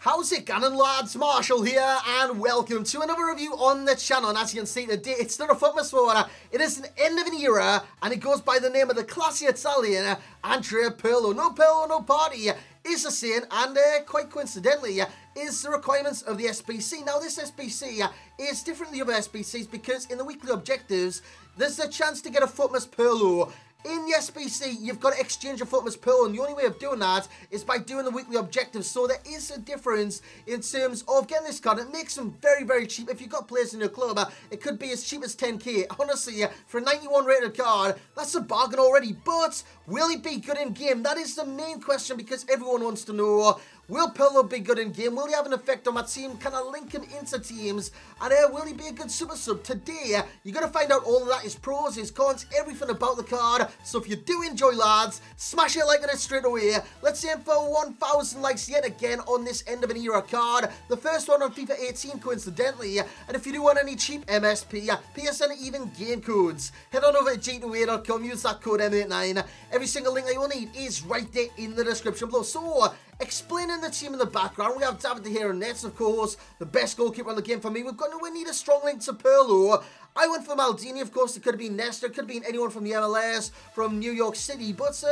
How's it going, lads? Marshall here, and welcome to another review on the channel. And as you can see today, it's not a football sport. It is an end of an era, and it goes by the name of the classy Italian Andrea Pirlo. No Pirlo, no party is the saying, and quite coincidentally, is the requirements of the SBC. Now, this SBC is different than the other SBCs because in the weekly objectives, there's a chance to get a Footmas Pirlo. In the SBC, you've got to exchange your Footmas Pirlo, and the only way of doing that is by doing the weekly objectives. So there is a difference in terms of getting this card. It makes them very, very cheap. If you've got players in your club, it could be as cheap as 10k. Honestly, for a 91 rated card, that's a bargain already. But will he be good in game? That is the main question because everyone wants to know. Will Pirlo be good in game? Will he have an effect on my team? Can I link him into teams? And will he be a good super sub? Today, you're going to find out all of that, his pros, his cons, everything about the card. So if you do enjoy, lads, smash it like on it straight away. Let's aim for 1,000 likes yet again on this end of an era card. The first one on FIFA 18, coincidentally. And if you do want any cheap MSP, PSN, even game codes, head on over to g2a.com, use that code M89. Every single link that you will need is right there in the description below. So, explaining the team in the background, we have David De Gea and Nets, of course, the best goalkeeper in the game for me. We need a strong link to Pirlo. I went for Maldini, of course. It could have been Nesta, it could have been anyone from the MLS, from New York City, but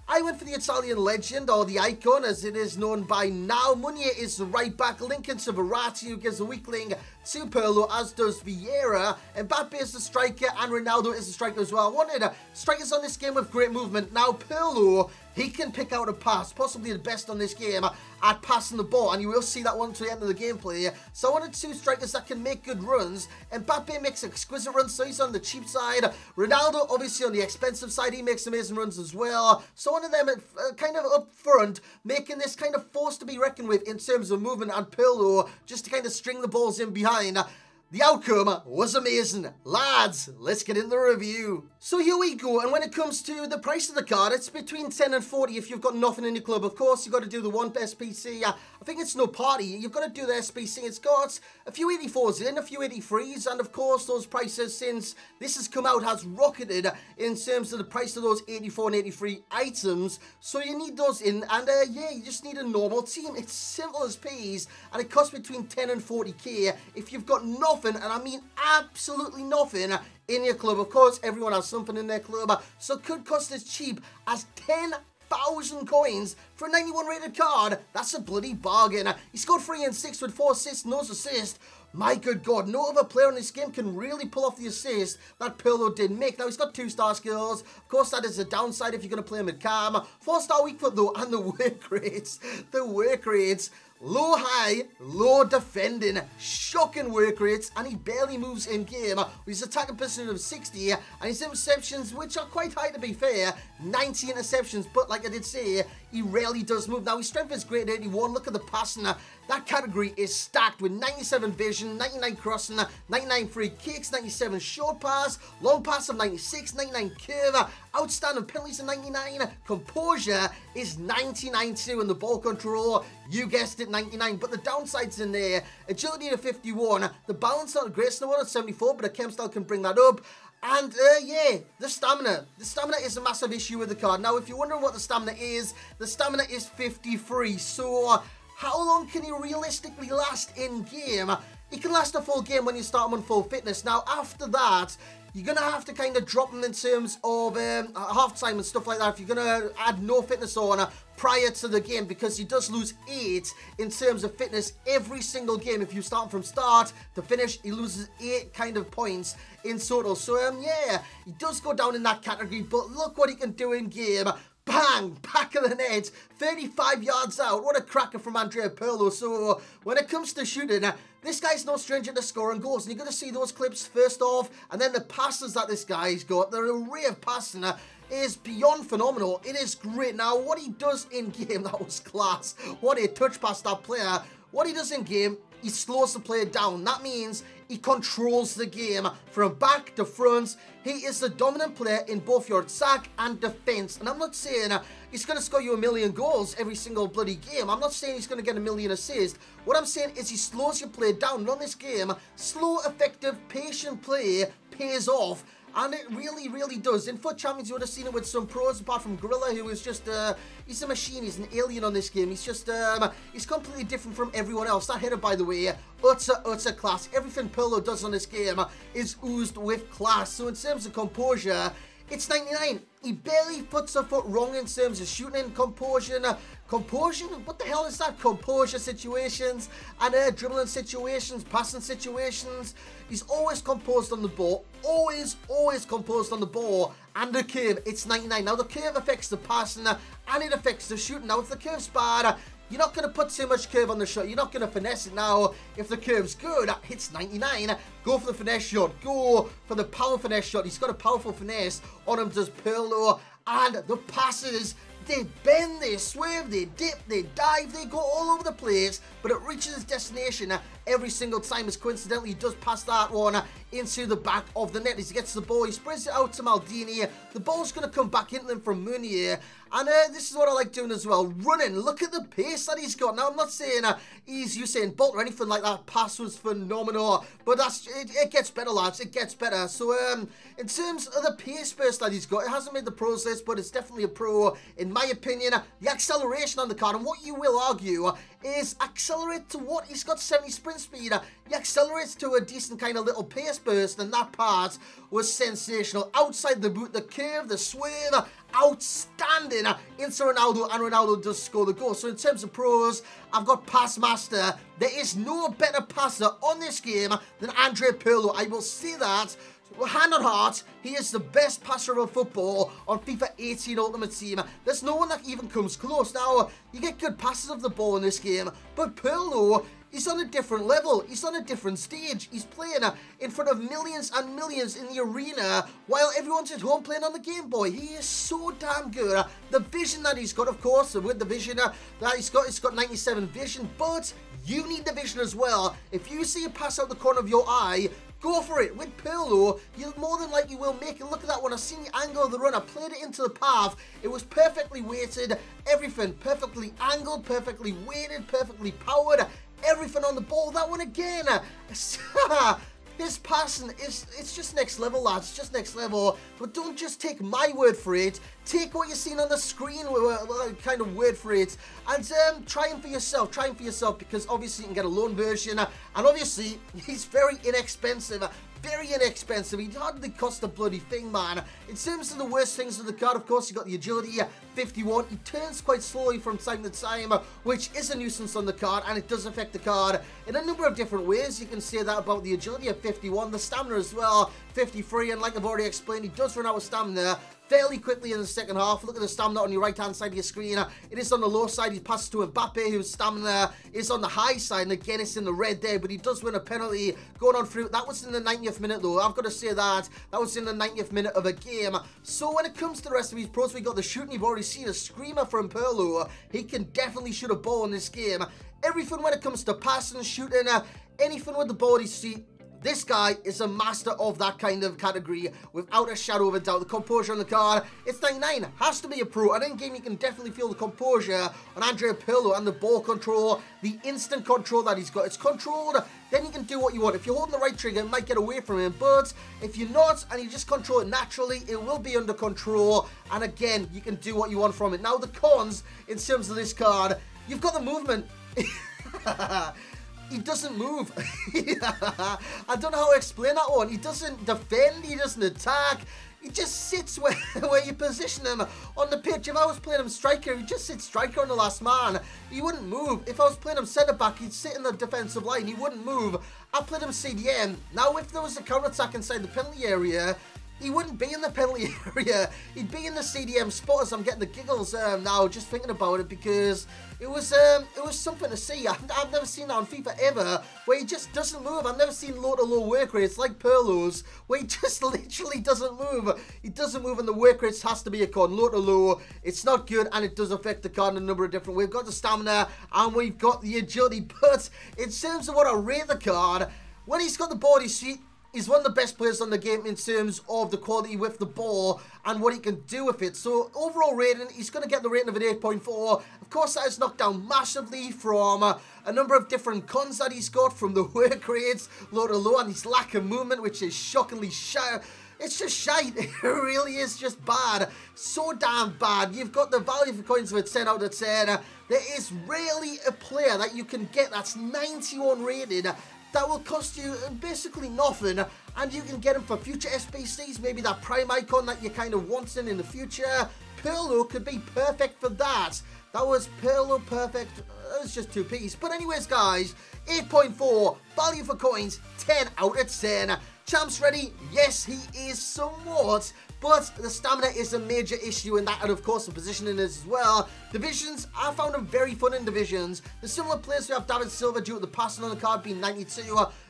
I went for the Italian legend, or the icon, as it is known by now. Meunier is the right back, linking to Verratti, who gives a weak link to Pirlo, as does Vieira. Mbappe is the striker, and Ronaldo is the striker as well. I wanted strikers on this game with great movement. Now, Pirlo, he can pick out a pass, possibly the best on this game at passing the ball, and you will see that one to the end of the gameplay. So I wanted two strikers that can make good runs. Mbappe makes exquisite runs, so he's on the cheap side. Ronaldo, obviously on the expensive side, he makes amazing runs as well. So one of them kind of up front, making this kind of force to be reckoned with in terms of movement, and Pirlo just to kind of string the balls in behind. The outcome was amazing. Lads, let's get in the review. So here we go, and when it comes to the price of the card, it's between 10 and 40 if you've got nothing in your club. Of course, you've got to do the one SBC. I think it's no party. You've got to do the SBC. It's got a few 84s in, a few 83s, and of course, those prices, since this has come out, has rocketed in terms of the price of those 84 and 83 items. So you need those in, and yeah, you just need a normal team. It's simple as peas, and it costs between 10 and 40k if you've got nothing, and I mean absolutely nothing in your club. Of course, everyone has something in their club, so it could cost as cheap as 10,000 coins for a 91 rated card. That's a bloody bargain. He scored 3 and 6 with 4 assists, no assist. My good God, no other player in this game can really pull off the assist that Pirlo did make. Now, he's got 2-star skills. Of course, that is a downside if you're going to play him at calm. 4-star weak foot, though, and the work rates. The work rates. Low high, low defending, shocking work rates, and he barely moves in game. His attacking position of 60, and his interceptions, which are quite high to be fair, 90 interceptions, but like I did say, he rarely does move. Now, his strength is great at 81. Look at the passing. That category is stacked with 97 vision, 99 crossing, 99 free kicks, 97 short pass, long pass of 96, 99 curve, outstanding penalties of 99, composure is 99 too, and the ball control, you guessed it, 99, but the downsides in there, agility to 51, the balance not great, Snowball at 74, but a chem style can bring that up. And, yeah, the stamina. The stamina is a massive issue with the card. Now, if you're wondering what the stamina is 53. So, how long can he realistically last in game? He can last a full game when you start him on full fitness. Now, after that, you're going to have to kind of drop him in terms of half-time and stuff like that if you're going to add no fitness on prior to the game, because he does lose 8 in terms of fitness every single game. If you start from start to finish, he loses 8 kind of points in total. So, yeah, he does go down in that category, but look what he can do in game. Bang! Back of the net, 35 yards out. What a cracker from Andrea Pirlo. So, when it comes to shooting, this guy's no stranger to scoring goals. And you're going to see those clips first off, and then the passes that this guy's got. The array of passing is beyond phenomenal. It is great. Now, what he does in game, that was class. What a touch past that player. What he does in game, he slows the player down. That means he controls the game from back to front. He is the dominant player in both your attack and defense. And I'm not saying he's going to score you a million goals every single bloody game. I'm not saying he's going to get a million assists. What I'm saying is he slows your play down. And on this game, slow, effective, patient play pays off. and it really, really does. In FUT Champions, you would have seen it with some pros, apart from Gorilla, who is just, he's a machine, he's an alien on this game. He's just, he's completely different from everyone else. That header, by the way, utter class. Everything Pirlo does on this game is oozed with class. So in terms of composure, it's 99. He barely puts a foot wrong in terms of shooting, composure, what the hell is that? Composure situations, and dribbling situations, passing situations. He's always composed on the ball, always composed on the ball, and the curve, it's 99. Now the curve affects the passing, and it affects the shooting. Now if the curve's bad, you're not going to put too much curve on the shot. You're not going to finesse it. Now, if the curve's good, it's 99. Go for the finesse shot. Go for the power finesse shot. He's got a powerful finesse on him, does Pirlo. And the passes, they bend, they swerve, they dip, they dive, they go all over the place. But it reaches its destination every single time, as coincidentally he does pass that one into the back of the net. As he gets the ball, he spreads it out to Maldini. The ball's going to come back into them from Meunier. And this is what I like doing as well, running. Look at the pace that he's got. Now, I'm not saying he's Usain Bolt or anything like that. Pass was phenomenal. But it gets better, lads. It gets better. So, in terms of the pace burst that he's got, it hasn't made the pros list, but it's definitely a pro, in my opinion. The acceleration on the card, and what you will argue, is accelerate to what? He's got 70 sprint speed. He accelerates to a decent kind of little pace burst, and that part was sensational. Outside the boot, the curve, the swerve, outstanding into Ronaldo, and Ronaldo does score the goal. So in terms of pros, I've got Pass Master. There is no better passer on this game than Andrea Pirlo. I will say that. Hand on heart, he is the best passer of football on FIFA 18 Ultimate Team. There's no one that even comes close. Now, you get good passes of the ball in this game, but Pirlo, he's on a different level. He's on a different stage. He's playing in front of millions and millions in the arena while everyone's at home playing on the Game Boy. He is so damn good. The vision that he's got, of course, with the vision that he's got 97 vision, but you need the vision as well. If you see a pass out the corner of your eye, go for it. With Pirlo, you more than likely will make it. Look at that one. I seen the angle of the run. I played it into the path. It was perfectly weighted. Everything perfectly angled, perfectly weighted, perfectly powered. Everything on the ball. That one again. His passing it's just next level, lads. It's just next level. But don't just take my word for it. Take what you're seeing on the screen, kind of word for it, and try him for yourself. Try him for yourself, because obviously you can get a loan version, and obviously he's very inexpensive. Very inexpensive. He hardly cost a bloody thing, man. In terms of the worst things of the card, of course, you got the agility 51. He turns quite slowly from time to time, which is a nuisance on the card, and it does affect the card in a number of different ways. You can say that about the agility of 51, the stamina as well, 53, and like I've already explained, he does run out of stamina fairly quickly in the second half. Look at the stamina on your right-hand side of your screen. It is on the low side. He passes to Mbappe, whose stamina is on the high side, and again, it's in the red there, but he does win a penalty going on through. That was in the 90th minute, though. I've got to say that. That was in the 90th minute of a game. So when it comes to the rest of these pros, we got the shooting. You've already seen a screamer from Pirlo. He can definitely shoot a ball in this game. Everything when it comes to passing, shooting, anything with the ball, you see, this guy is a master of that kind of category, without a shadow of a doubt. The composure on the card, it's 99, has to be a pro. And in game, you can definitely feel the composure on Andrea Pirlo, and the ball control, the instant control that he's got. It's controlled, then you can do what you want. If you're holding the right trigger, it might get away from him, but if you're not, and you just control it naturally, it will be under control, and again, you can do what you want from it. Now, the cons, in terms of this card, you've got the movement. He doesn't move. I don't know how to explain that one. He doesn't defend, he doesn't attack. He just sits where you position him on the pitch. If I was playing him striker, he'd just sit striker on the last man. He wouldn't move. If I was playing him centre-back, he'd sit in the defensive line. He wouldn't move. I played him CDM. Now, if there was a counter-attack inside the penalty area, he wouldn't be in the penalty area. He'd be in the CDM spot. As I'm getting the giggles now just thinking about it, because it was something to see. I've never seen that on FIFA ever, where he just doesn't move. I've never seen low work rates like Pirlo's, where he just literally doesn't move. He doesn't move, and the work rates has to be a con. Low to low, it's not good, and it does affect the card in a number of different ways. We've got the stamina, and we've got the agility, but in terms of what I rate the card, when he's got the body sheet, he's one of the best players on the game in terms of the quality with the ball and what he can do with it. So overall rating, he's going to get the rating of an 8.4. Of course, that is knocked down massively from a number of different cons that he's got, from the work rates, low to low, and his lack of movement, which is shockingly It's just shite. It really is just bad. So damn bad. You've got the value for coins of a 10 out of 10. There is rarely a player that you can get that's 91 rated that will cost you basically nothing, and you can get him for future SBCs, maybe that prime icon that you're kind of wanting in the future. Pirlo could be perfect for that. That was Pirlo perfect. It's just 2Ps. But anyways, guys, 8.4, value for coins, 10 out of 10. Champs ready? Yes, he is somewhat, but the stamina is a major issue in that, and of course the positioning is as well. Divisions, I found them very fun in divisions. The similar players, we have David Silva due to the passing on the card being 92,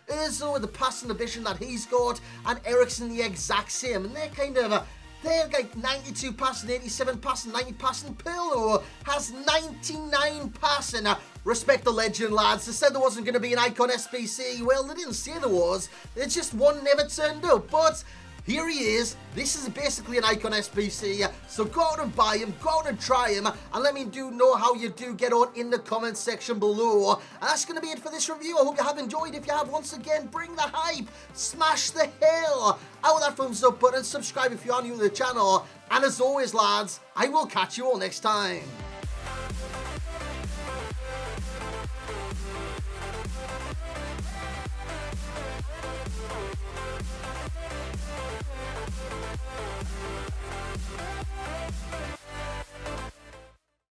Laszlo with the passing division that he's got, and Ericsson the exact same, and they're kind of... they're like 92 passing, 87 passing, 90 passing. Pirlo has 99 passing. Respect the legend, lads. They said there wasn't going to be an icon SBC. Well, they didn't say there was. It's just one never turned up. But here he is. This is basically an icon SBC. So go out and buy him. Go out and try him. And let me know how you do get on in the comment section below. And that's going to be it for this review. I hope you have enjoyed. If you have, once again, bring the hype. Smash the hell out of that thumbs up button. Subscribe if you are new to the channel. And as always, lads, I will catch you all next time.